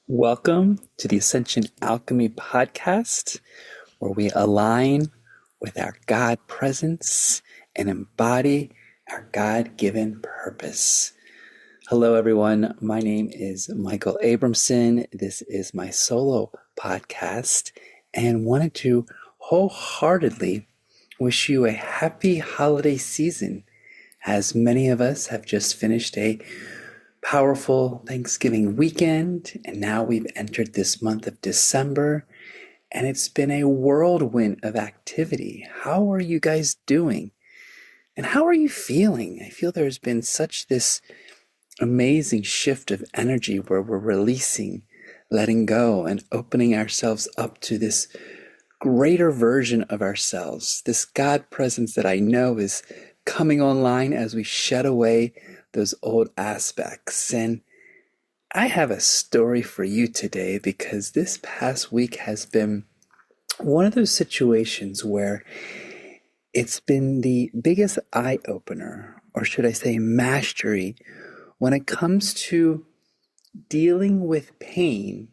Welcome to the Ascension Alchemy podcast, where we align with our God presence and embody our God-given purpose. Hello, everyone. My name is Michael Abramson. This is my solo podcast and wanted to wholeheartedly wish you a happy holiday season, as many of us have just finished a powerful Thanksgiving weekend, and now we've entered this month of December, and it's been a whirlwind of activity. How are you guys doing? And how are you feeling? I feel there's been such this amazing shift of energy where we're releasing, letting go, and opening ourselves up to this greater version of ourselves, this God presence that I know is coming online as we shed away those old aspects. And I have a story for you today, because this past week has been one of those situations where it's been the biggest eye-opener, or should I say mastery, when it comes to dealing with pain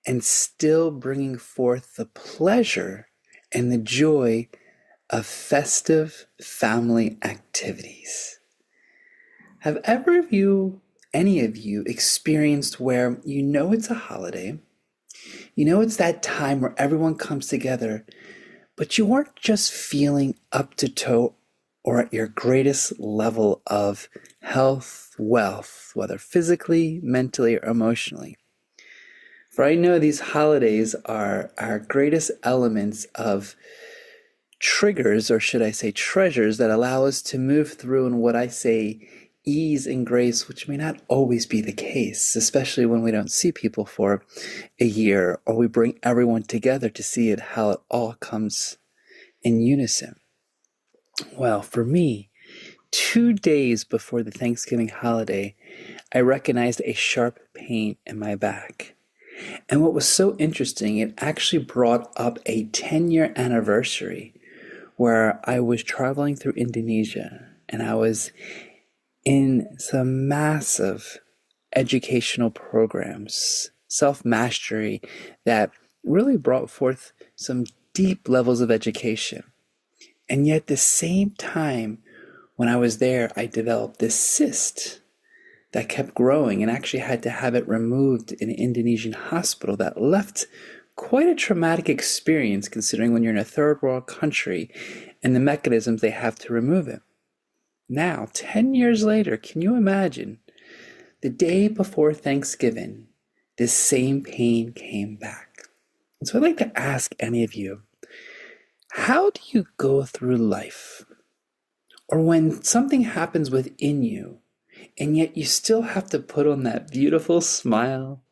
and still bringing forth the pleasure and the joy of festive family activities. Have any of you experienced where you know it's a holiday, you know it's that time where everyone comes together, but you weren't just feeling up to toe or at your greatest level of health, wealth, whether physically, mentally, or emotionally? For I know these holidays are our greatest elements of triggers, or should I say treasures, that allow us to move through in what I say ease and grace, which may not always be the case, especially when we don't see people for a year, or we bring everyone together to see how it all comes in unison. Well, for me, 2 days before the Thanksgiving holiday, I recognized a sharp pain in my back. And what was so interesting, it actually brought up a 10-year anniversary where I was traveling through Indonesia, and I was in some massive educational programs, self-mastery, that really brought forth some deep levels of education. And yet at the same time, when I was there, I developed this cyst that kept growing, and actually had to have it removed in an Indonesian hospital. That left quite a traumatic experience, considering when you're in a third world country and the mechanisms they have to remove it. Now, 10 years later, can you imagine? The day before Thanksgiving, this same pain came back. And so I'd like to ask any of you, how do you go through life? Or when something happens within you, and yet you still have to put on that beautiful smile,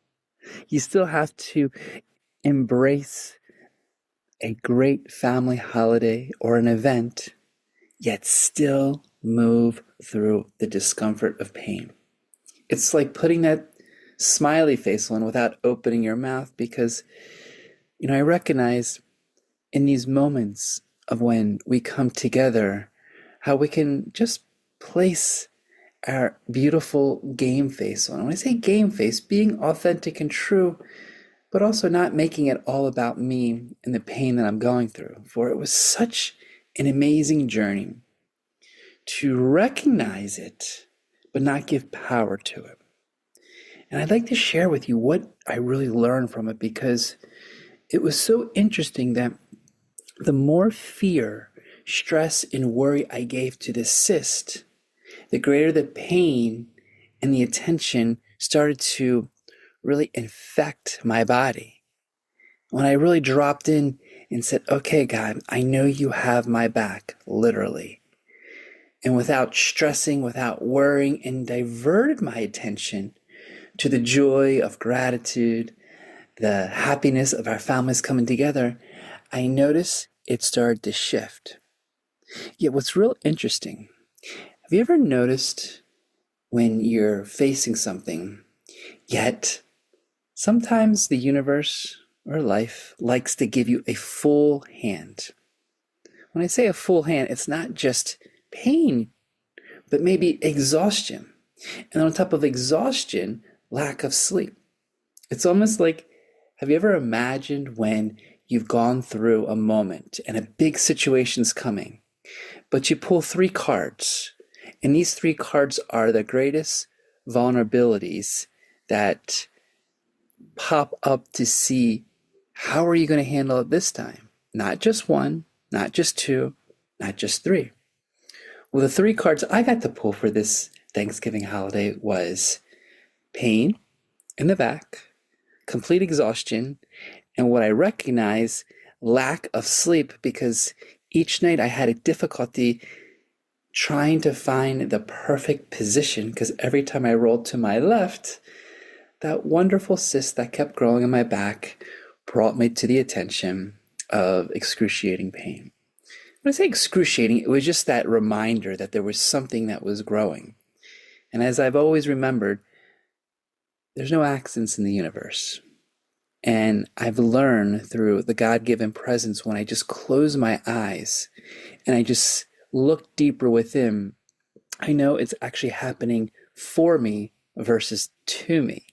you still have to embrace a great family holiday or an event, yet still move through the discomfort of pain. It's like putting that smiley face on without opening your mouth, because, I recognize in these moments of when we come together, how we can just place our beautiful game face on. When I say game face, being authentic and true, but also not making it all about me and the pain that I'm going through. For it was such an amazing journey to recognize it, but not give power to it. And I'd like to share with you what I really learned from it, because it was so interesting that the more fear, stress, and worry I gave to the cyst, the greater the pain and the attention started to really infect my body. When I really dropped in and said, okay, God, I know you have my back, literally. And without stressing, without worrying, and diverted my attention to the joy of gratitude, the happiness of our families coming together, I noticed it started to shift. Yet what's real interesting, have you ever noticed when you're facing something, yet sometimes the universe or life likes to give you a full hand? When I say a full hand, it's not just pain, but maybe exhaustion. And on top of exhaustion, lack of sleep. It's almost like, have you ever imagined when you've gone through a moment and a big situation's coming, but you pull three cards, and these three cards are the greatest vulnerabilities that pop up to see how are you going to handle it this time? Not just one, not just two, not just three. Well, the three cards I got to pull for this Thanksgiving holiday was pain in the back, complete exhaustion, and what I recognize, lack of sleep, because each night I had a difficulty trying to find the perfect position, because every time I rolled to my left, that wonderful cyst that kept growing in my back brought me to the attention of excruciating pain. When I say excruciating, it was just that reminder that there was something that was growing. And as I've always remembered, there's no accidents in the universe. And I've learned through the God-given presence, when I just close my eyes and I just look deeper within, I know it's actually happening for me versus to me.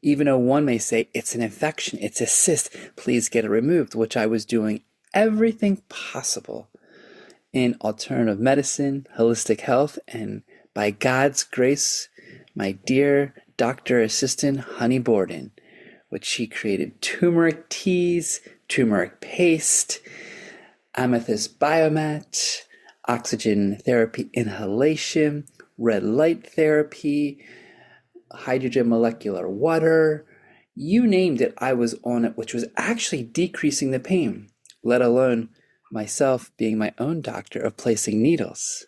Even though one may say it's an infection, it's a cyst, please get it removed, which I was doing everything possible in alternative medicine, holistic health, and by God's grace, my dear doctor assistant, Honey Borden, which she created turmeric teas, turmeric paste, amethyst biomat, oxygen therapy inhalation, red light therapy, hydrogen molecular water, you named it, I was on it, which was actually decreasing the pain, let alone myself being my own doctor of placing needles.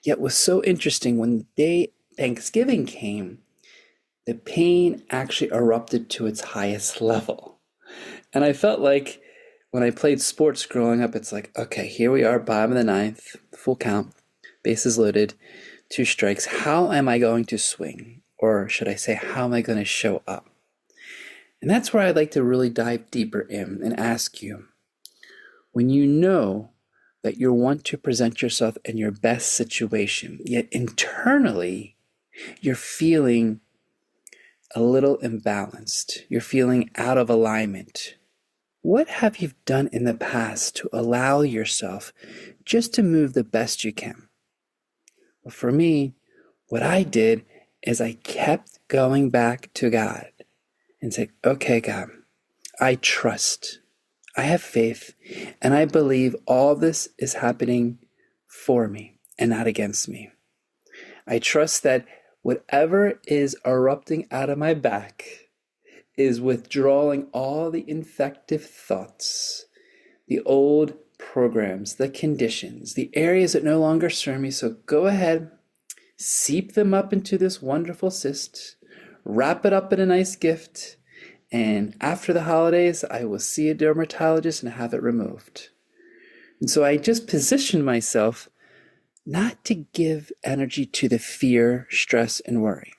Yet it was so interesting, when the day Thanksgiving came, the pain actually erupted to its highest level. And I felt like when I played sports growing up, it's like, okay, here we are, bottom of the ninth, full count, bases loaded, 2 strikes. How am I going to swing? Or should I say, how am I going to show up? And that's where I'd like to really dive deeper in and ask you, when you know that you want to present yourself in your best situation, yet internally you're feeling a little imbalanced, you're feeling out of alignment, what have you done in the past to allow yourself just to move the best you can? Well, for me, what I did is I kept going back to God and said, okay, God, I trust, I have faith, and I believe all this is happening for me and not against me. I trust that whatever is erupting out of my back is withdrawing all the infective thoughts, the old programs, the conditions, the areas that no longer serve me. So go ahead, seep them up into this wonderful cyst, wrap it up in a nice gift, and after the holidays, I will see a dermatologist and have it removed. And so I just positioned myself not to give energy to the fear, stress, and worry.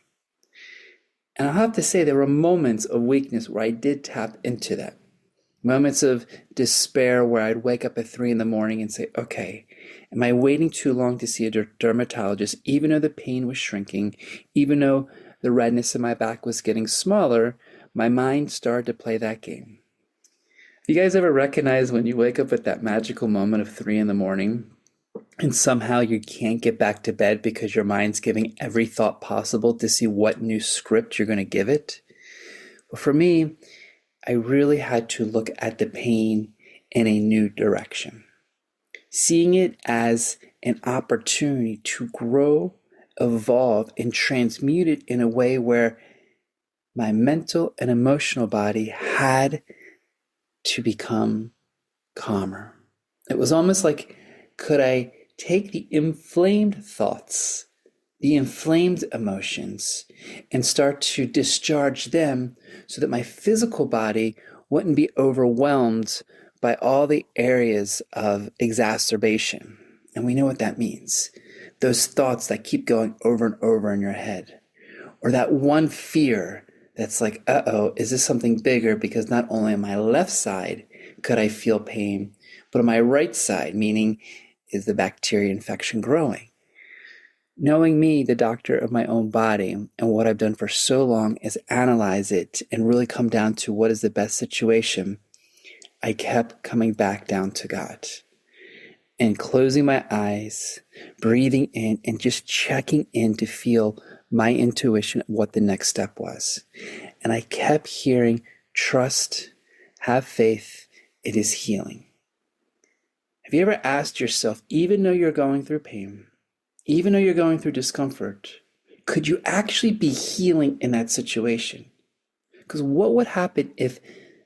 And I'll have to say, there were moments of weakness where I did tap into that. Moments of despair where I'd wake up at 3 a.m. and say, okay, am I waiting too long to see a dermatologist, even though the pain was shrinking, even though the redness in my back was getting smaller? My mind started to play that game. You guys ever recognize when you wake up at that magical moment of 3 a.m. and somehow you can't get back to bed because your mind's giving every thought possible to see what new script you're going to give it? Well, for me, I really had to look at the pain in a new direction, seeing it as an opportunity to grow, evolve, and transmute it in a way where my mental and emotional body had to become calmer. It was almost like, could I take the inflamed thoughts, the inflamed emotions, and start to discharge them so that my physical body wouldn't be overwhelmed by all the areas of exacerbation. And we know what that means. Those thoughts that keep going over and over in your head, or that one fear that's like, uh-oh, is this something bigger? Because not only on my left side could I feel pain, but on my right side, meaning, is the bacteria infection growing? Knowing me, the doctor of my own body, and what I've done for so long is analyze it and really come down to what is the best situation, I kept coming back down to God and closing my eyes, breathing in, and just checking in to feel my intuition of what the next step was. And I kept hearing, trust, have faith, it is healing. Have you ever asked yourself, even though you're going through pain, even though you're going through discomfort, could you actually be healing in that situation? Because what would happen if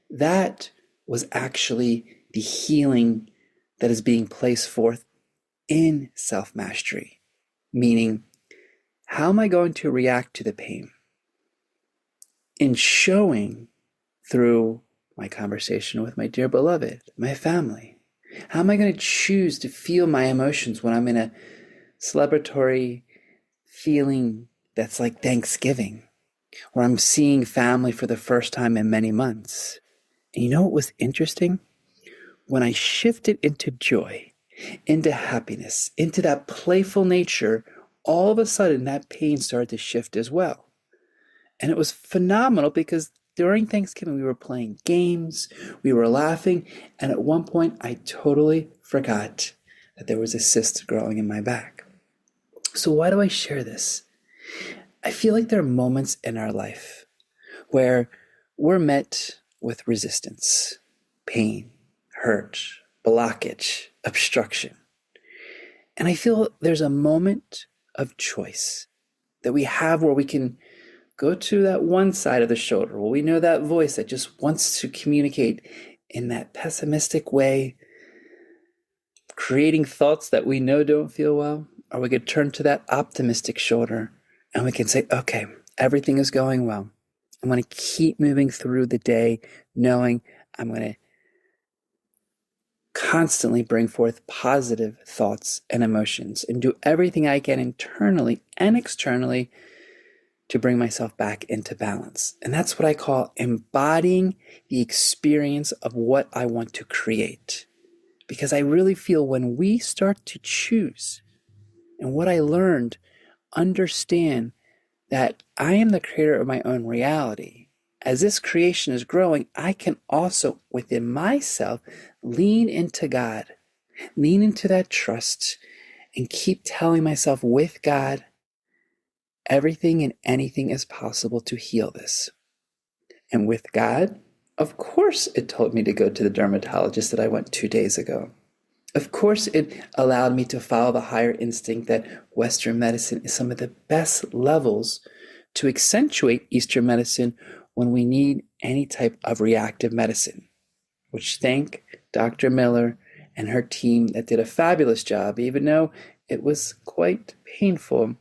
that was actually the healing that is being placed forth in self-mastery? Meaning, how am I going to react to the pain? In showing through my conversation with my dear beloved, my family, how am I going to choose to feel my emotions when I'm in a celebratory feeling that's like Thanksgiving, where I'm seeing family for the first time in many months? And you know what was interesting? When I shifted into joy, into happiness, into that playful nature, all of a sudden that pain started to shift as well. And it was phenomenal because during Thanksgiving we were playing games, we were laughing, and at one point I totally forgot that there was a cyst growing in my back. So why do I share this? I feel like there are moments in our life where we're met with resistance, pain, hurt, blockage, obstruction. And I feel there's a moment of choice that we have where we can go to that one side of the shoulder where we know that voice that just wants to communicate in that pessimistic way, creating thoughts that we know don't feel well. Or we could turn to that optimistic shoulder and we can say, okay, everything is going well. I'm going to keep moving through the day knowing I'm going to constantly bring forth positive thoughts and emotions and do everything I can internally and externally to bring myself back into balance. And that's what I call embodying the experience of what I want to create. Because I really feel when we start to choose, and what I learned, understand that I am the creator of my own reality. As this creation is growing, I can also, within myself, lean into God, lean into that trust, and keep telling myself with God, everything and anything is possible to heal this. And with God, of course, it told me to go to the dermatologist that I went 2 days ago. Of course, it allowed me to follow the higher instinct that Western medicine is some of the best levels to accentuate Eastern medicine when we need any type of reactive medicine, which thank Dr. Miller and her team that did a fabulous job. Even though it was quite painful,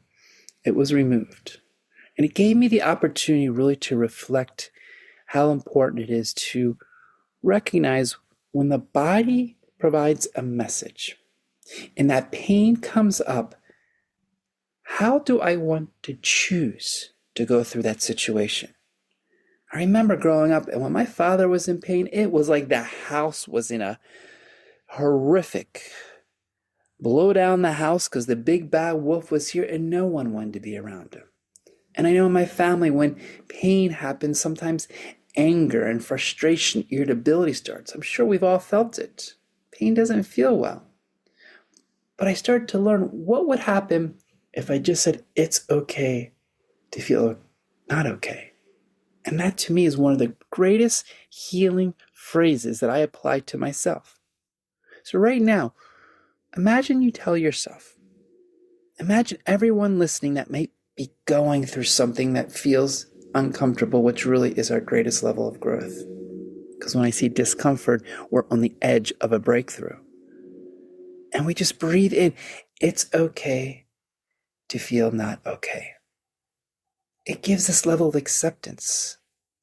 it was removed. And it gave me the opportunity really to reflect how important it is to recognize when the body provides a message and that pain comes up, how do I want to choose to go through that situation? I remember growing up, and when my father was in pain, it was like the house was in a horrific blow down the house because the big bad wolf was here and no one wanted to be around him. And I know in my family, when pain happens, sometimes anger and frustration, irritability starts. I'm sure we've all felt it. Pain doesn't feel well. But I started to learn what would happen if I just said, it's okay to feel not okay. And that to me is one of the greatest healing phrases that I apply to myself. So right now, imagine you tell yourself, imagine everyone listening that may be going through something that feels uncomfortable, which really is our greatest level of growth. Because when I see discomfort, we're on the edge of a breakthrough. And we just breathe in. It's okay to feel not okay. It gives this level of acceptance.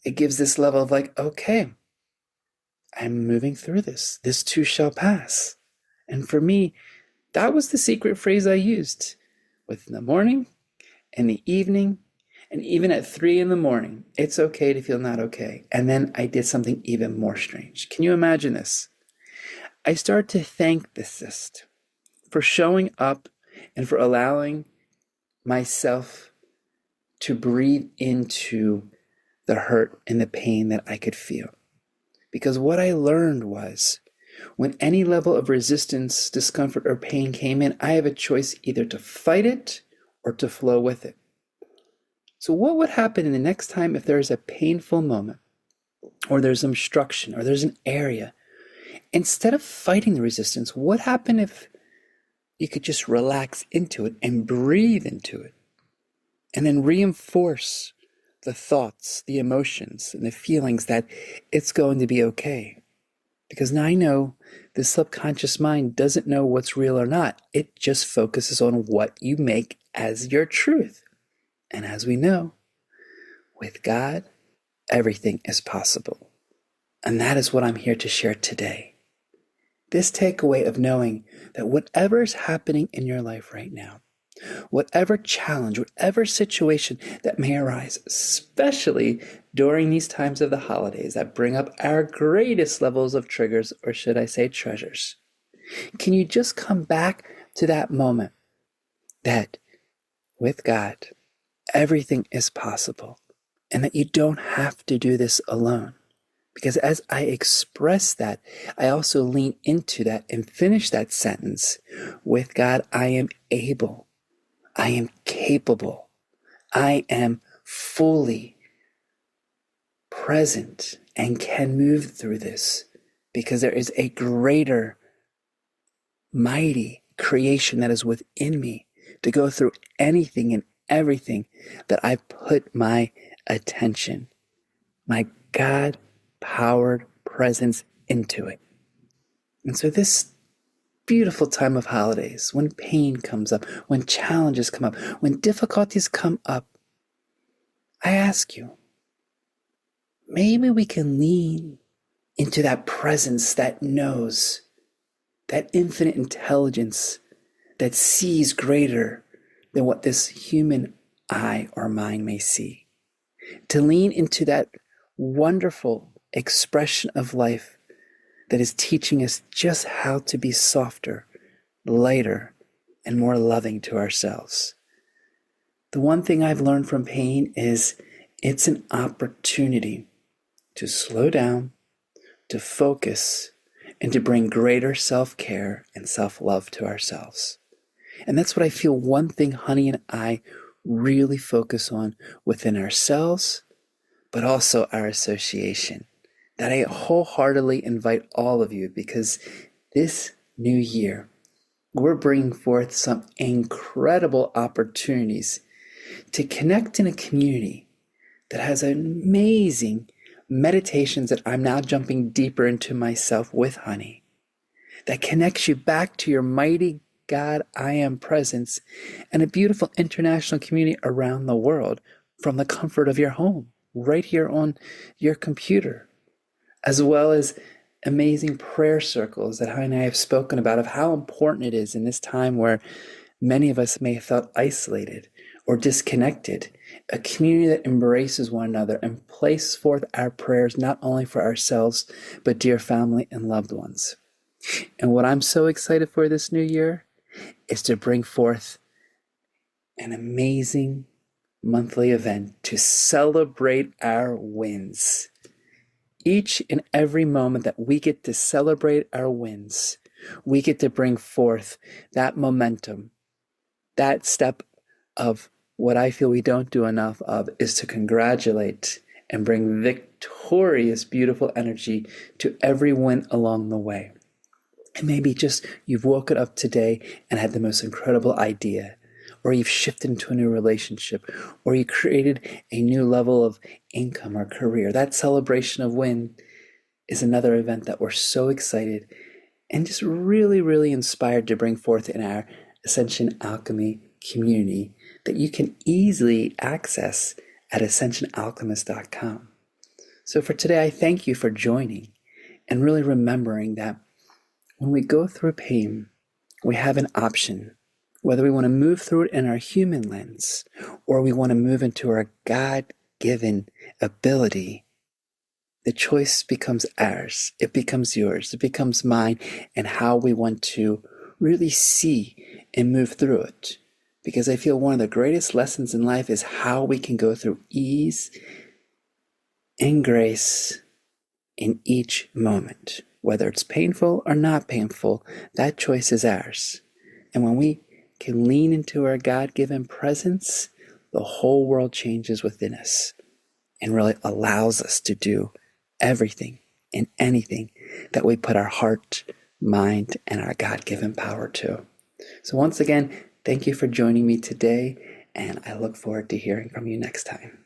It gives this level of like, okay, I'm moving through this. This too shall pass. And for me, that was the secret phrase I used within the morning and the evening, and even at 3 a.m, it's okay to feel not okay. And then I did something even more strange. Can you imagine this? I started to thank the cyst for showing up and for allowing myself to breathe into the hurt and the pain that I could feel. Because what I learned was, when any level of resistance, discomfort, or pain came in, I have a choice either to fight it or to flow with it. So what would happen in the next time if there's a painful moment, or there's an obstruction, or there's an area? Instead of fighting the resistance, what happened if you could just relax into it and breathe into it, and then reinforce the thoughts, the emotions, and the feelings that it's going to be okay? Because now I know the subconscious mind doesn't know what's real or not. It just focuses on what you make as your truth. And as we know, with God, everything is possible. And that is what I'm here to share today. This takeaway of knowing that whatever is happening in your life right now, whatever challenge, whatever situation that may arise, especially during these times of the holidays that bring up our greatest levels of triggers, or should I say treasures, can you just come back to that moment that with God, everything is possible, and that you don't have to do this alone? Because as I express that, I also lean into that and finish that sentence. With God, I am able. I am capable. I am fully present and can move through this, because there is a greater, mighty creation that is within me to go through anything and everything that I put my attention, my God-powered presence into it. And so this beautiful time of holidays, when pain comes up, when challenges come up, when difficulties come up, I ask you, maybe we can lean into that presence that knows, that infinite intelligence that sees greater than what this human eye or mind may see. To lean into that wonderful expression of life that is teaching us just how to be softer, lighter, and more loving to ourselves. The one thing I've learned from pain is it's an opportunity to slow down, to focus, and to bring greater self-care and self-love to ourselves. And that's what I feel one thing Honey and I really focus on within ourselves, but also our association, that I wholeheartedly invite all of you, because this new year, we're bringing forth some incredible opportunities to connect in a community that has amazing meditations that I'm now jumping deeper into myself with Honey, that connects you back to your mighty God, I am presence, and a beautiful international community around the world from the comfort of your home, right here on your computer, as well as amazing prayer circles that Honey and I have spoken about, of how important it is in this time where many of us may have felt isolated or disconnected, a community that embraces one another and places forth our prayers not only for ourselves, but dear family and loved ones. And what I'm so excited for this new year is to bring forth an amazing monthly event to celebrate our wins. Each and every moment that we get to celebrate our wins, we get to bring forth that momentum, that step of what I feel we don't do enough of, is to congratulate and bring victorious, beautiful energy to every win along the way. And maybe just you've woken up today and had the most incredible idea, or you've shifted into a new relationship, or you created a new level of income or career. That celebration of win is another event that we're so excited and just really, really inspired to bring forth in our Ascension Alchemy community that you can easily access at ascensionalchemist.com. So for today, I thank you for joining and really remembering that when we go through pain, we have an option, whether we want to move through it in our human lens or we want to move into our God-given ability. The choice becomes ours. It becomes yours. It becomes mine, and how we want to really see and move through it. Because I feel one of the greatest lessons in life is how we can go through ease and grace in each moment. Whether it's painful or not painful, that choice is ours. And when we can lean into our God-given presence, the whole world changes within us and really allows us to do everything and anything that we put our heart, mind, and our God-given power to. So once again, thank you for joining me today, and I look forward to hearing from you next time.